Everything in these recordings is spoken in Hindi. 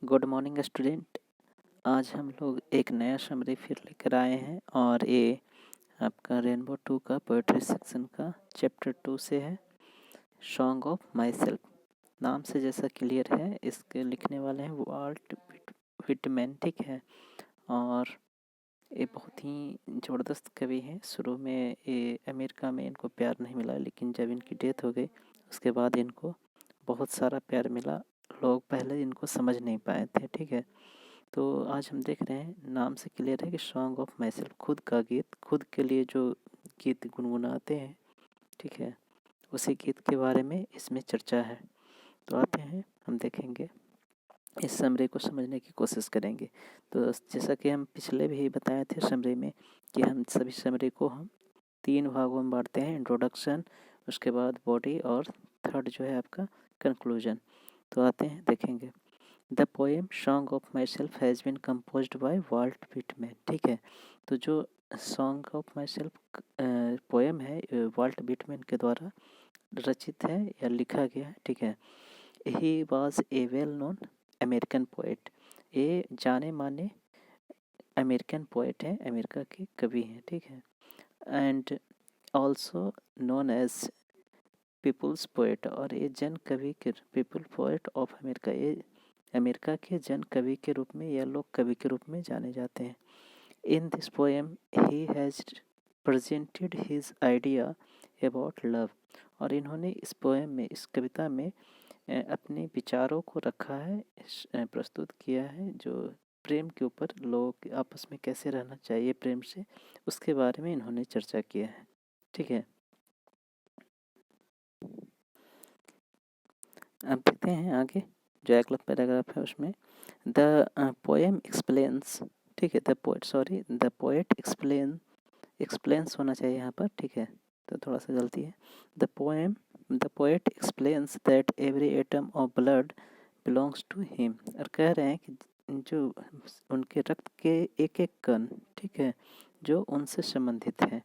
Good morning student. आज हम लोग एक नया समरी फिर लेकर आए हैं और ये आपका रेनबो 2 का पोएट्री सेक्शन का चैप्टर 2 से है। सॉन्ग ऑफ माई सेल्फ नाम से जैसा क्लियर है, इसके लिखने वाले हैं वाल्ट व्हिटमैन, ठीक है। और ये बहुत ही ज़बरदस्त कवि हैं। शुरू में ये अमेरिका में इनको प्यार नहीं मिला, लेकिन जब इनकी डेथ हो गई उसके बाद इनको बहुत सारा प्यार मिला। लोग पहले इनको समझ नहीं पाए थे, ठीक है। तो आज हम देख रहे हैं, नाम से क्लियर है कि सॉन्ग ऑफ माई सेल्फ, खुद का गीत, खुद के लिए जो गीत गुनगुनाते हैं, ठीक है, उसी गीत के बारे में इसमें चर्चा है। तो आते हैं, हम देखेंगे, इस समरी को समझने की कोशिश करेंगे। तो जैसा कि हम पिछले भी बताए थे समरी में कि हम सभी समरी को हम 3 भागों में बांटते हैं, इंट्रोडक्शन, उसके बाद बॉडी और थर्ड जो है आपका कंक्लूजन। तो आते हैं, देखेंगे। The poem song of my self has been composed by Walt Whitman, ठीक है। तो जो song of my self poem है वाल्ट व्हिटमैन के द्वारा रचित है या लिखा गया है, ठीक है। He was a well known American poet, ये जाने माने अमेरिकन पोएट हैं, अमेरिका के कवि हैं, ठीक है। And also known as people's poet, और ये जन कवि के पीपल पोएट ऑफ अमेरिका, ये अमेरिका के जन कवि के रूप में या लोक कवि के रूप में जाने जाते हैं। In this poem he has presented his idea about love, और इन्होंने इस पोएम में, इस कविता में अपने विचारों को रखा है, प्रस्तुत किया है, जो प्रेम के ऊपर, लोग आपस में कैसे रहना चाहिए प्रेम से, उसके बारे में इन्होंने चर्चा किया है, ठीक है। अब देखते हैं आगे, जो अगला पैराग्राफ है उसमें द पोएम एक्सप्लेन्स, ठीक है, द पोएट एक्सप्लेन्स होना चाहिए यहाँ पर, ठीक है, तो थोड़ा सा गलती है। The poet explains that every atom of blood belongs to him, और कह रहे हैं कि जो उनके रक्त के एक एक कण, ठीक है, जो उनसे संबंधित है,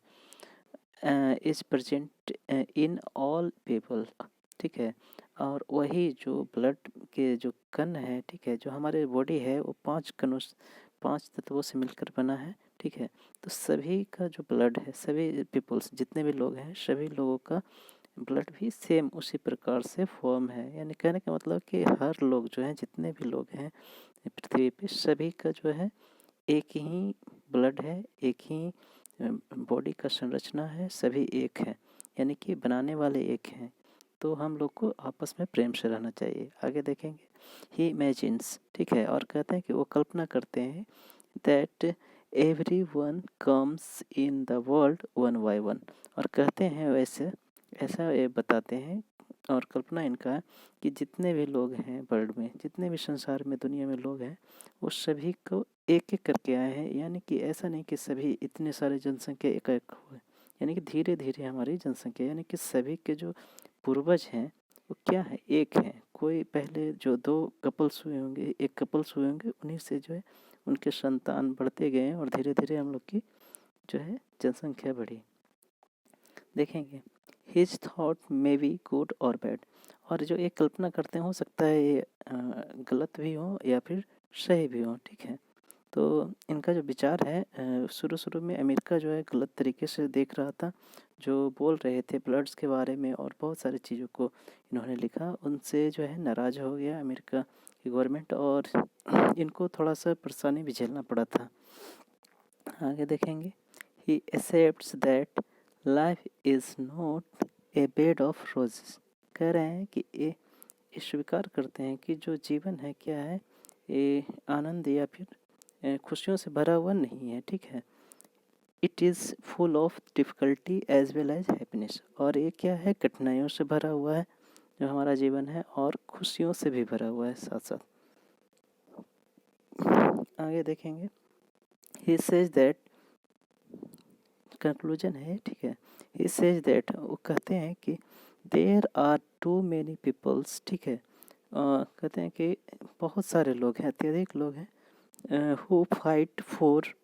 is present in all people, ठीक है। और वही जो ब्लड के जो कण है, ठीक है, जो हमारे बॉडी है वो 5 तत्वों से मिलकर बना है, ठीक है। तो सभी का जो ब्लड है, सभी पीपल्स, जितने भी लोग हैं, सभी लोगों का ब्लड भी सेम उसी प्रकार से फॉर्म है। यानी कहने का मतलब कि हर लोग जो हैं, जितने भी लोग हैं पृथ्वी पे, सभी का जो है एक ही ब्लड है, एक ही बॉडी का संरचना है, सभी एक है, यानी कि बनाने वाले एक हैं। तो हम लोग को आपस में प्रेम से रहना चाहिए। आगे देखेंगे, ही इमेजिन्स, ठीक है, और कहते हैं कि वो कल्पना करते हैं that every one comes in the world one by one, और कहते हैं वैसे, ऐसा ये बताते हैं और कल्पना इनका है कि जितने भी लोग हैं वर्ल्ड में, जितने भी संसार में, दुनिया में लोग हैं, वो सभी को एक एक करके आए हैं। यानी कि ऐसा नहीं कि सभी इतने सारे जनसंख्या एक एक हुए, यानी कि धीरे धीरे हमारी जनसंख्या, यानी कि सभी के जो पूर्वज हैं वो क्या है, एक है। कोई पहले जो 2 कपल्स हुए होंगे, एक कपल्स हुए होंगे, उन्हीं से जो है उनके संतान बढ़ते गए और धीरे धीरे हम लोग की जो है जनसंख्या बढ़ी। देखेंगे, his thought may be good और बैड, और जो ये कल्पना करते हैं, हो सकता है ये गलत भी हो या फिर सही भी हो, ठीक है। तो इनका जो विचार है, शुरू शुरू में अमेरिका जो है गलत तरीके से देख रहा था, जो बोल रहे थे ब्लड्स के बारे में और बहुत सारी चीज़ों को इन्होंने लिखा, उनसे जो है नाराज़ हो गया अमेरिका की गवर्नमेंट, और इनको थोड़ा सा परेशानी भी झेलना पड़ा था। आगे देखेंगे, he accepts that life is not a bed of roses, कह रहे हैं कि ये स्वीकार करते हैं कि जो जीवन है क्या है, ये आनंद या फिर खुशियों से भरा हुआ नहीं है, ठीक है। It is full of difficulty as well as happiness, और ये क्या है, कठिनाइयों से भरा हुआ है जो हमारा जीवन है, और खुशियों से भी भरा हुआ है साथ साथ। आगे देखेंगे, ही सेज दैट, कंक्लूजन है, ठीक है। ही सेज दैट, वो कहते हैं कि there are too many peoples, ठीक है, कहते हैं कि बहुत सारे लोग हैं, अत्यधिक लोग हैं, who fight for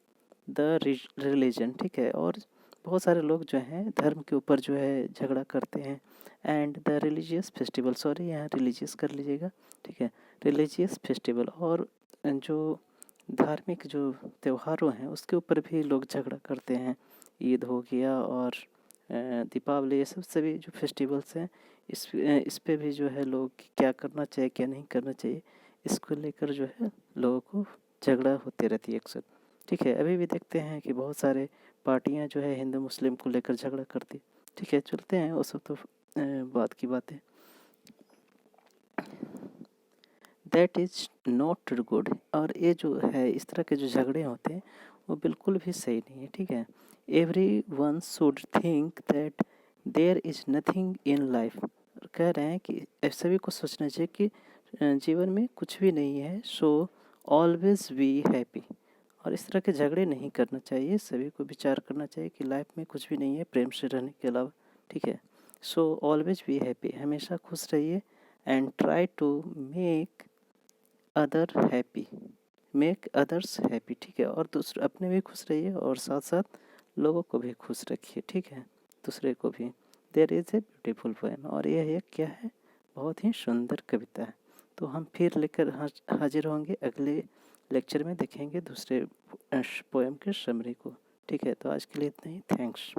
the religion, ठीक है, और बहुत सारे लोग जो हैं धर्म के ऊपर जो है झगड़ा करते हैं, and the religious festival, sorry यहाँ रिलीजियस कर लीजिएगा, ठीक है, रिलीजियस फेस्टिवल, और जो धार्मिक जो त्योहारों हैं उसके ऊपर भी लोग झगड़ा करते हैं। ईद हो गया और दीपावली, ये सब सभी जो फेस्टिवल्स हैं इस पे भी जो है लोग क्या करना चाहिए क्या नहीं करना चाहिए, इसको लेकर जो है लोगों को झगड़ा होते रहती है अक्सर। ठीक है, अभी भी देखते हैं कि बहुत सारे पार्टियां जो है हिंदू मुस्लिम को लेकर झगड़ा करती। ठीक है, चलते हैं वो सब तो बात की बातें। दैट इज़ नॉट गुड, और ये जो है इस तरह के जो झगड़े होते हैं वो बिल्कुल भी सही नहीं है। ठीक है, everyone should think that there is nothing in life, कह रहे हैं कि सभी को सोचना चाहिए कि जीवन में कुछ भी नहीं है, सो ऑलवेज बी हैप्पी, और इस तरह के झगड़े नहीं करना चाहिए। सभी को विचार करना चाहिए कि लाइफ में कुछ भी नहीं है प्रेम से रहने के अलावा। ठीक है, सो ऑलवेज बी हैप्पी, हमेशा खुश रहिए। And try to make other happy, make others happy. ठीक है, और दूसरे अपने भी खुश रहिए और साथ साथ लोगों को भी खुश रखिए। ठीक है, दूसरे को भी। There is a beautiful poem, और यह एक क्या है, बहुत ही सुंदर कविता है। तो हम फिर लेकर हाजिर होंगे अगले लेक्चर में, देखेंगे दूसरे पोएम के समरी को। ठीक है, तो आज के लिए इतना ही। थैंक्स।